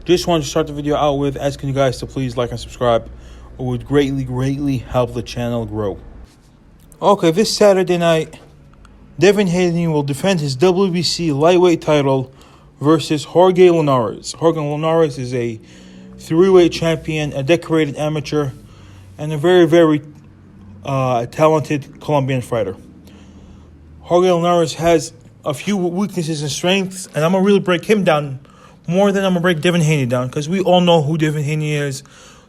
Just wanted to start the video out with asking you guys to please like and subscribe. It would greatly help the channel grow. Okay, this Saturday night, Devin Haney will defend his WBC lightweight title versus Jorge Linares. Jorge Linares is a three-weight champion, a decorated amateur, and a very talented Colombian fighter. Jorge Linares has a few weaknesses and strengths, and I'm going to really break him down more than I'm going to break Devin Haney down, because we all know who Devin Haney is.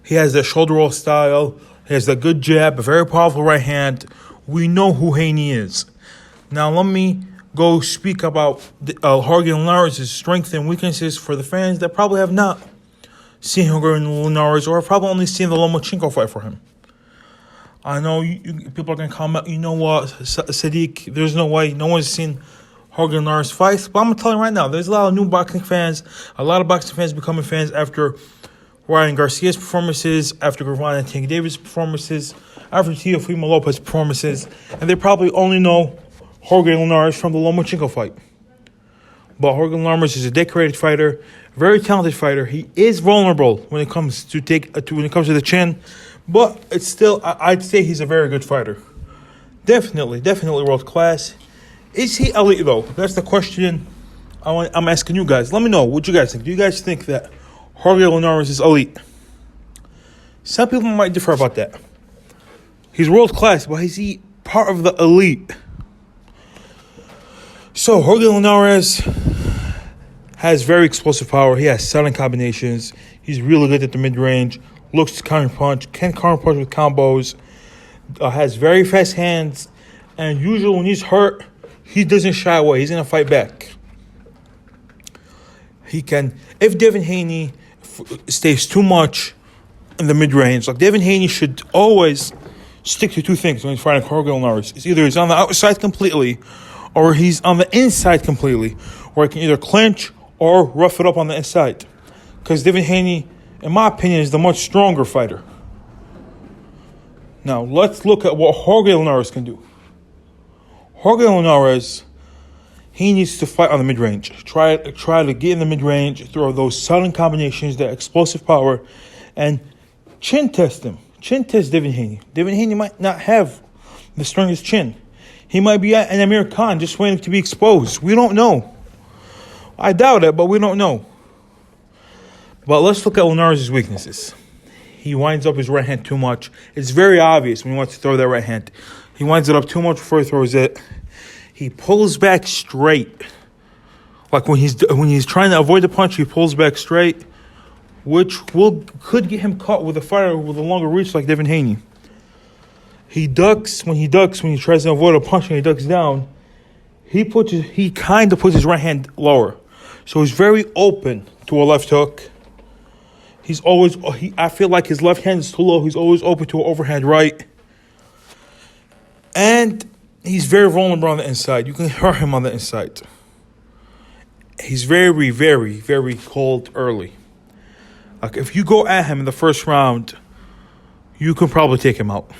He has the shoulder roll style. He has the good jab, a very powerful right hand. We know who Haney is. Now let me go speak about Jorge Linares' strengths and weaknesses for the fans that probably have not seen Jorge Linares or have probably only seen the Lomachenko fight for him. I know people are going to comment, you know what, Sadiq, there's no way, no one's seen Jorge Linares fights. But I'm going to tell you right now, there's a lot of new boxing fans, a lot of boxing fans becoming fans after Ryan Garcia's performances, after Gervonta Tank Davis' performances, after Teofimo Lopez's performances, and they probably only know Jorge Linares from the Lomachenko fight. But Jorge Linares is a decorated fighter, very talented fighter. He is vulnerable when it comes to the chin, but it's still, I'd say he's a very good fighter. Definitely world class. Is he elite though? That's the question I'm asking you guys. Let me know what you guys think. Do you guys think that Jorge Linares is elite? Some people might differ about that. He's world class, but is he part of the elite? So Jorge Linares has very explosive power. He has sudden combinations. He's really good at the mid-range. Looks to counter-punch. Can counter-punch with combos. Has very fast hands. And usually when he's hurt, he doesn't shy away. He's going to fight back. He can, if Devin Haney stays too much in the mid-range, like Devin Haney should always stick to two things when he's fighting Jorge Linares. It's either he's on the outside completely or he's on the inside completely, where he can either clinch or rough it up on the inside. Because Devin Haney, in my opinion, is the much stronger fighter. Now, let's look at what Jorge Linares can do. Jorge Linares, he needs to fight on the mid-range. Try to get in the mid-range, throw those sudden combinations, that explosive power, and chin test him. Chin test Devin Haney. Devin Haney might not have the strongest chin. He might be an Amir Khan just waiting to be exposed. We don't know. I doubt it, but we don't know. But let's look at Linares' weaknesses. He winds up his right hand too much. It's very obvious when he wants to throw that right hand. He winds it up too much before he throws it. He pulls back straight. Like when he's trying to avoid the punch, he pulls back straight, which could get him caught with a fighter with a longer reach like Devin Haney. He ducks when he tries to avoid a punch and he ducks down. He kind of puts his right hand lower, so he's very open to a left hook. I feel like his left hand is too low. He's always open to an overhand right. And he's very vulnerable on the inside. You can hurt him on the inside. He's very cold early. Like if you go at him in the first round, you can probably take him out.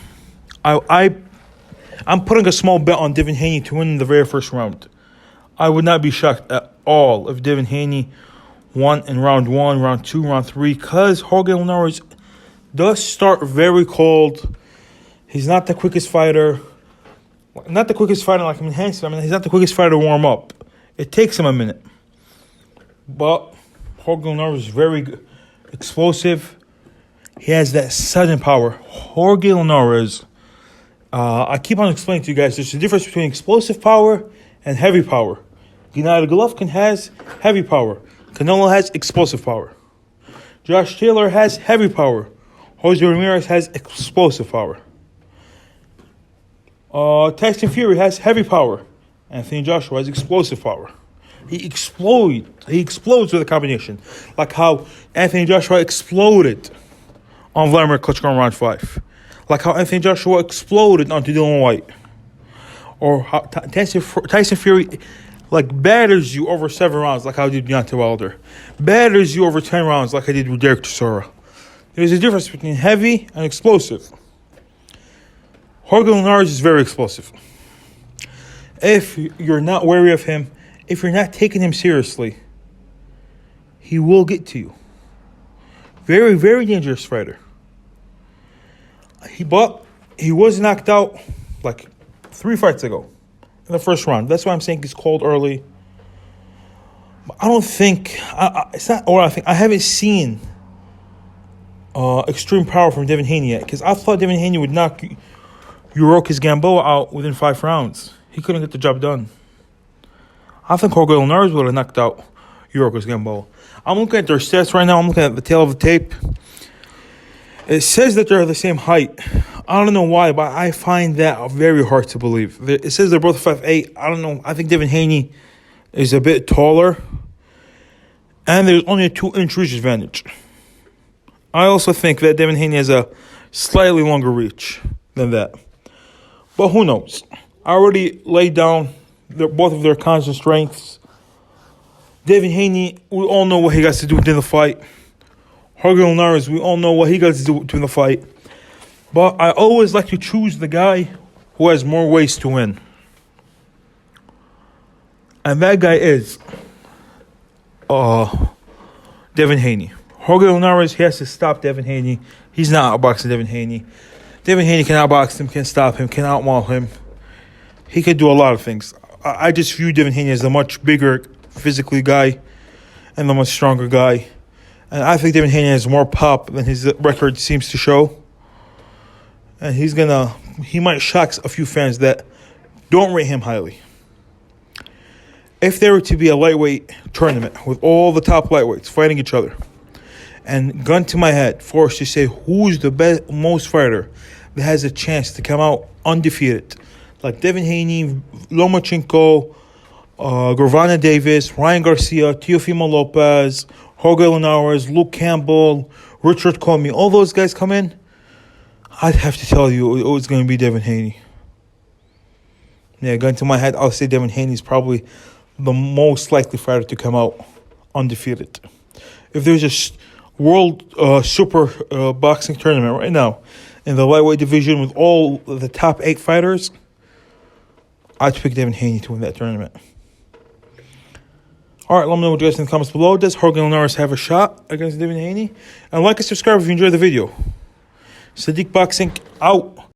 I'm putting a small bet on Devin Haney to win in the very first round. I would not be shocked at all if Devin Haney won in round 1, round 2, round 3, because Jorge Linares does start very cold. He's not the quickest fighter. Not the quickest fighter like Hanson. He's not the quickest fighter to warm up. It takes him a minute. But Jorge Linares is very good, explosive. He has that sudden power. Jorge Linares, I keep on explaining to you guys, there's a difference between explosive power and heavy power. Gennady Golovkin has heavy power. Canelo has explosive power. Josh Taylor has heavy power. Jose Ramirez has explosive power. Tyson Fury has heavy power. Anthony Joshua has explosive power. He explodes with a combination. Like how Anthony Joshua exploded on Vladimir Klitschko in round 5. Like how Anthony Joshua exploded onto Dillian White. Or how Tyson Fury batters you over 7 rounds like how I did Deontay Wilder. Batters you over 10 rounds like I did with Derek Chisora. There's a difference between heavy and explosive. Jorge Linares is very explosive. If you're not wary of him, if you're not taking him seriously, he will get to you. Very, very dangerous fighter. He was knocked out like 3 fights ago in the first round. That's why I'm saying he's called early. But I don't think it's not. Or I think I haven't seen extreme power from Devin Haney yet, because I thought Devin Haney would knock Yuriorkis Gamboa out within 5 rounds. He couldn't get the job done. I think Jorge Linares would have knocked out Yuriorkis Gamboa. I'm looking at their stats right now. I'm looking at the tail of the tape. It says that they're the same height. I don't know why, but I find that very hard to believe. It says they're both 5'8". I don't know. I think Devin Haney is a bit taller. And there's only a 2-inch reach advantage. I also think that Devin Haney has a slightly longer reach than that. But who knows? I already laid down both of their cons and strengths. Devin Haney, we all know what he got to do within the fight. Jorge Linares, we all know what he got to do within the fight. But I always like to choose the guy who has more ways to win. And that guy is Devin Haney. Jorge Linares, he has to stop Devin Haney. He's not outboxing Devin Haney. Devin Haney can outbox him, can stop him, can outmaul him. He can do a lot of things. I just view Devin Haney as a much bigger physically guy and a much stronger guy. And I think Devin Haney has more pop than his record seems to show. And he might shock a few fans that don't rate him highly. If there were to be a lightweight tournament with all the top lightweights fighting each other, and gun to my head, forced to say who's the most fighter that has a chance to come out undefeated, like Devin Haney, Lomachenko, Gervonta Davis, Ryan Garcia, Teofimo Lopez, Jorge Linares, Luke Campbell, Richard Comey, all those guys come in, I'd have to tell you it's going to be Devin Haney. Yeah, gun to my head, I'll say Devin Haney is probably the most likely fighter to come out undefeated. If there's a world super boxing tournament right now in the lightweight division with all the top 8 fighters, I'd pick Devin Haney to win that tournament. All right, let me know what you guys think in the comments below. Does Jorge Linares have a shot against Devin Haney? And like and subscribe if you enjoyed the video. Sadiq Boxing out.